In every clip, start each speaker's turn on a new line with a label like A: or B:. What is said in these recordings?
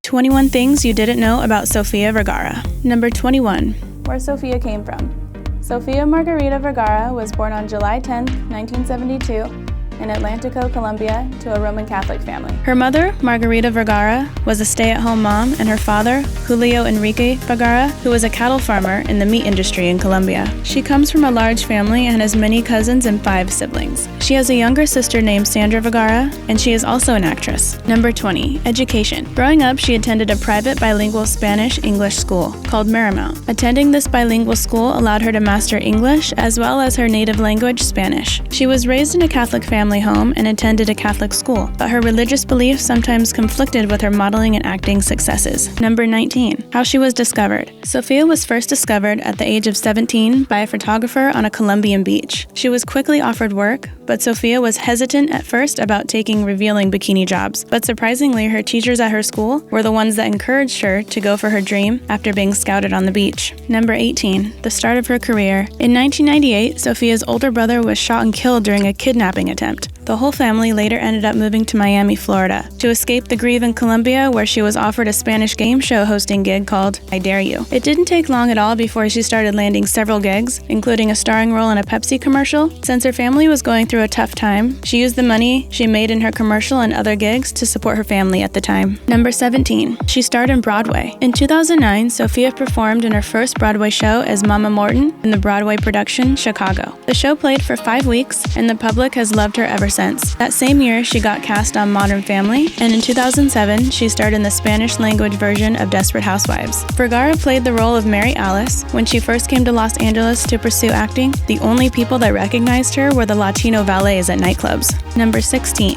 A: 21 things you didn't know about Sofia Vergara. Number 21.
B: Where Sofia came from. Sofia Margarita Vergara was born on July 10, 1972, in Atlantico, Colombia, to a Roman Catholic family.
A: Her mother, Margarita Vergara, was a stay-at-home mom, and her father, Julio Enrique Vergara, who was a cattle farmer in the meat industry in Colombia. She comes from a large family and has many cousins and 5 siblings. She has a younger sister named Sandra Vergara, and she is also an actress. Number 20. Education. Growing up, she attended a private bilingual Spanish-English school called Marymount. Attending this bilingual school allowed her to master English as well as her native language, Spanish. She was raised in a Catholic family home and attended a Catholic school, but her religious beliefs sometimes conflicted with her modeling and acting successes. Number 19. How she was discovered. Sofia was first discovered at the age of 17 by a photographer on a Colombian beach. She was quickly offered work, but Sofia was hesitant at first about taking revealing bikini jobs. But surprisingly, her teachers at her school were the ones that encouraged her to go for her dream after being scouted on the beach. Number 18. The start of her career. In 1998, Sofia's older brother was shot and killed during a kidnapping attempt. The whole family later ended up moving to Miami, Florida, to escape the grief in Colombia, where she was offered a Spanish game show hosting gig called I Dare You. It didn't take long at all before she started landing several gigs, including a starring role in a Pepsi commercial. Since her family was going through a tough time, she used the money she made in her commercial and other gigs to support her family at the time. Number 17. She starred in Broadway. In 2009, Sofia performed in her first Broadway show as Mama Morton in the Broadway production Chicago. The show played for 5 weeks, and the public has loved her ever since. That same year, she got cast on Modern Family, and in 2007, she starred in the Spanish-language version of Desperate Housewives. Vergara played the role of Mary Alice. When she first came to Los Angeles to pursue acting, the only people that recognized her were the Latino valets at nightclubs. Number 16.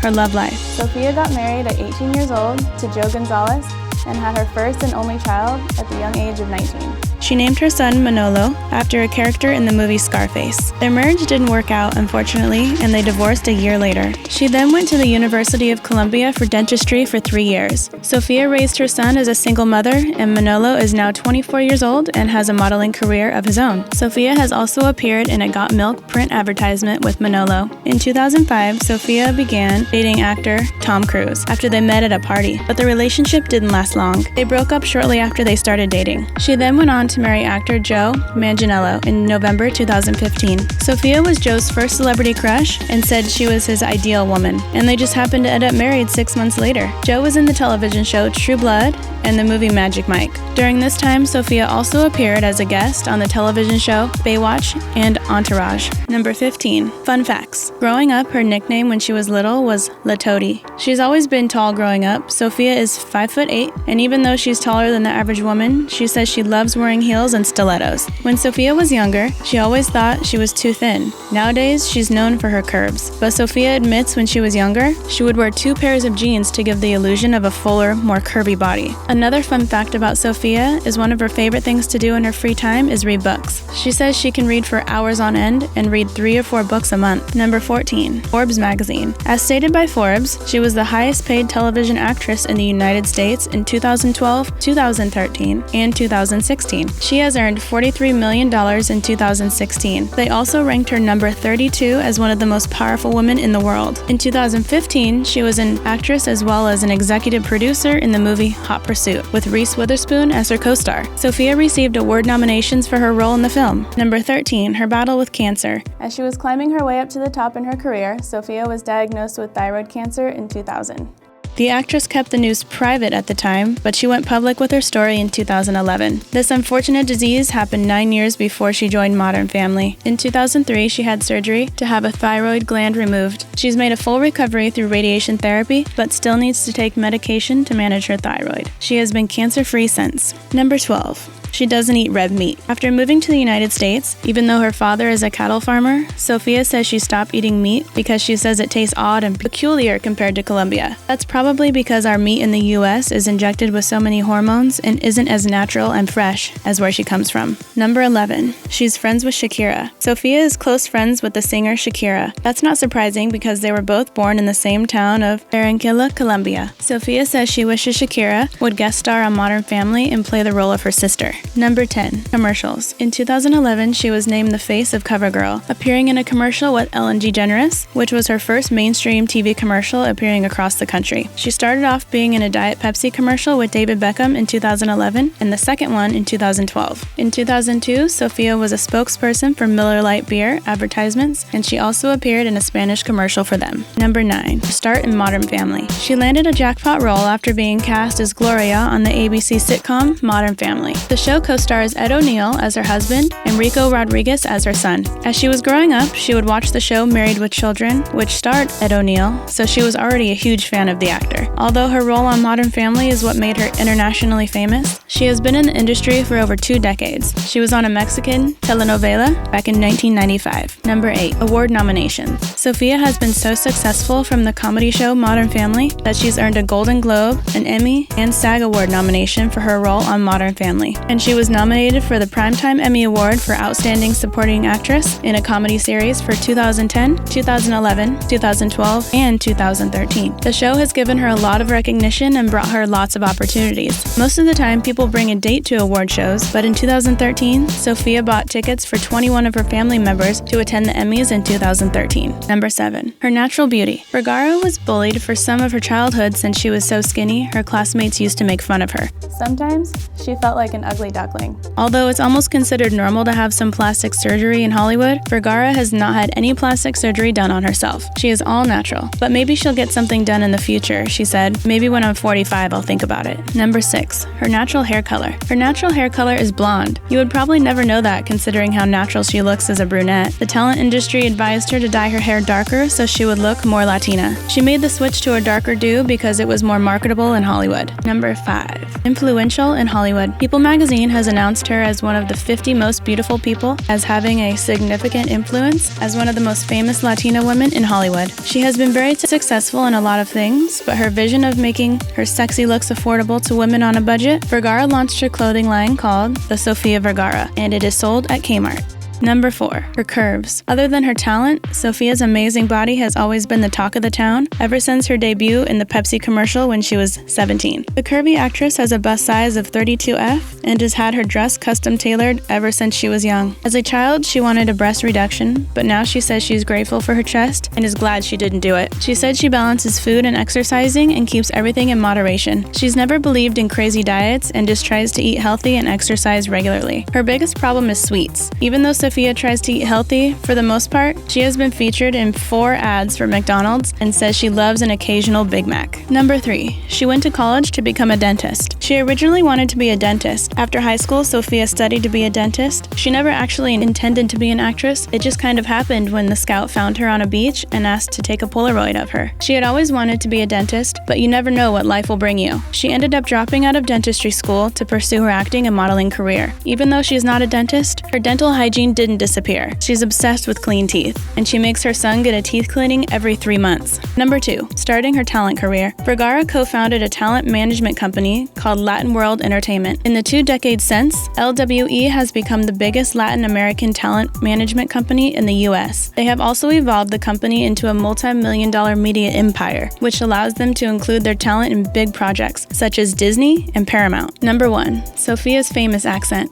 A: Her love life.
B: Sofia got married at 18 years old to Joe Gonzalez and had her first and only child at the young age of 19.
A: She named her son Manolo after a character in the movie Scarface. Their marriage didn't work out, unfortunately, and they divorced a year later. She then went to the University of Colombia for dentistry for 3 years. Sofia raised her son as a single mother, and Manolo is now 24 years old and has a modeling career of his own. Sofia has also appeared in a Got Milk print advertisement with Manolo. In 2005, Sofia began dating actor Tom Cruise after they met at a party, but the relationship didn't last long. They broke up shortly after they started dating. She then went on to marry actor Joe Manganiello in November 2015. Sofia was Joe's first celebrity crush and said she was his ideal woman, and they just happened to end up married 6 months later. Joe was in the television show True Blood and the movie Magic Mike. During this time, Sofia also appeared as a guest on the television show Baywatch and Entourage. Number 15. Fun facts. Growing up, her nickname when she was little was La Toady. She's always been tall growing up. Sofia is 5'8", and even though she's taller than the average woman, she says she loves wearing heels and stilettos. When Sofia was younger, she always thought she was too thin. Nowadays, she's known for her curves. But Sofia admits when she was younger, she would wear 2 pairs of jeans to give the illusion of a fuller, more curvy body. Another fun fact about Sofia is one of her favorite things to do in her free time is read books. She says she can read for hours on end and read 3 or 4 books a month. Number 14. Forbes magazine. As stated by Forbes, she was the highest paid television actress in the United States in 2012, 2013, and 2016. She has earned $43 million in 2016. They also ranked her number 32 as one of the most powerful women in the world. In 2015, she was an actress as well as an executive producer in the movie Hot Pursuit, with Reese Witherspoon as her co-star. Sofia received award nominations for her role in the film. Number 13. Her battle with cancer.
B: As she was climbing her way up to the top in her career, Sofia was diagnosed with thyroid cancer in 2000.
A: The actress kept the news private at the time, but she went public with her story in 2011. This unfortunate disease happened 9 years before she joined Modern Family. In 2003, she had surgery to have a thyroid gland removed. She's made a full recovery through radiation therapy, but still needs to take medication to manage her thyroid. She has been cancer-free since. Number 12. She doesn't eat red meat. After moving to the United States, even though her father is a cattle farmer, Sofia says she stopped eating meat because she says it tastes odd and peculiar compared to Colombia. That's probably because our meat in the US is injected with so many hormones and isn't as natural and fresh as where she comes from. Number 11. She's friends with Shakira. Sofia is close friends with the singer Shakira. That's not surprising because they were both born in the same town of Barranquilla, Colombia. Sofia says she wishes Shakira would guest star on Modern Family and play the role of her sister. Number 10. Commercials. In 2011, she was named the face of CoverGirl, appearing in a commercial with Ellen DeGeneres, which was her first mainstream TV commercial appearing across the country. She started off being in a Diet Pepsi commercial with David Beckham in 2011, and the second one in 2012. In 2002, Sofia was a spokesperson for Miller Lite beer advertisements, and she also appeared in a Spanish commercial for them. Number 9. Start in Modern Family. She landed a jackpot role after being cast as Gloria on the ABC sitcom Modern Family. The show co-stars Ed O'Neill as her husband and Rico Rodriguez as her son. As she was growing up, she would watch the show Married with Children, which starred Ed O'Neill, so she was already a huge fan of the actor. Although her role on Modern Family is what made her internationally famous, she has been in the industry for over 2 decades. She was on a Mexican telenovela back in 1995. Number 8. Award nominations. Sofia has been so successful from the comedy show Modern Family that she's earned a Golden Globe, an Emmy, and SAG Award nomination for her role on Modern Family. And she was nominated for the Primetime Emmy Award for Outstanding Supporting Actress in a Comedy Series for 2010, 2011, 2012, and 2013. The show has given her a lot of recognition and brought her lots of opportunities. Most of the time, people bring a date to award shows, but in 2013, Sofia bought tickets for 21 of her family members to attend the Emmys in 2013. Number 7. Her natural beauty. Vergara was bullied for some of her childhood since she was so skinny, her classmates used to make fun of her.
B: Sometimes, she felt like an ugly duckling.
A: Although it's almost considered normal to have some plastic surgery in Hollywood, Vergara has not had any plastic surgery done on herself. She is all natural. But maybe she'll get something done in the future, she said. Maybe when I'm 45, I'll think about it. Number 6. Her natural hair color. Her natural hair color is blonde. You would probably never know that considering how natural she looks as a brunette. The talent industry advised her to dye her hair darker so she would look more Latina. She made the switch to a darker do because it was more marketable in Hollywood. Number 5. Influential in Hollywood. People magazine has announced her as one of the 50 most beautiful people, as having a significant influence as one of the most famous Latina women in Hollywood. She has been very successful in a lot of things, but her vision of making her sexy looks affordable to women on a budget, Vergara launched her clothing line called the Sofia Vergara, and it is sold at Kmart. Number 4. Her curves. Other than her talent, Sofia's amazing body has always been the talk of the town ever since her debut in the Pepsi commercial when she was 17. The curvy actress has a bust size of 32F and has had her dress custom tailored ever since she was young. As a child, she wanted a breast reduction, but now she says she's grateful for her chest and is glad she didn't do it. She said she balances food and exercising and keeps everything in moderation. She's never believed in crazy diets and just tries to eat healthy and exercise regularly. Her biggest problem is sweets. Even though Sofia tries to eat healthy, for the most part, she has been featured in 4 ads for McDonald's and says she loves an occasional Big Mac. Number 3. She went to college to become a dentist. She originally wanted to be a dentist. After high school, Sofia studied to be a dentist. She never actually intended to be an actress. It just kind of happened when the scout found her on a beach and asked to take a Polaroid of her. She had always wanted to be a dentist, but you never know what life will bring you. She ended up dropping out of dentistry school to pursue her acting and modeling career. Even though she's not a dentist, her dental hygiene didn't disappear. She's obsessed with clean teeth, and she makes her son get a teeth cleaning every 3 months. Number 2. Starting her talent career. Vergara co-founded a talent management company called Latin World Entertainment. In the 2 decades since, LWE has become the biggest Latin American talent management company in the US. They have also evolved the company into a multi-million-dollar media empire, which allows them to include their talent in big projects such as Disney and Paramount. Number 1. Sofia's famous accent.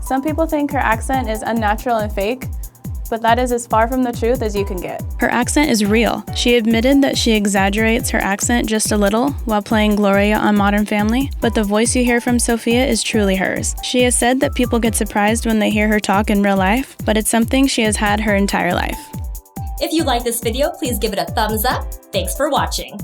B: Some people think her accent is unnatural and fake, but that is as far from the truth as you can get.
A: Her accent is real. She admitted that she exaggerates her accent just a little while playing Gloria on Modern Family, but the voice you hear from Sofia is truly hers. She has said that people get surprised when they hear her talk in real life, but it's something she has had her entire life.
C: If you like this video, please give it a thumbs up. Thanks for watching.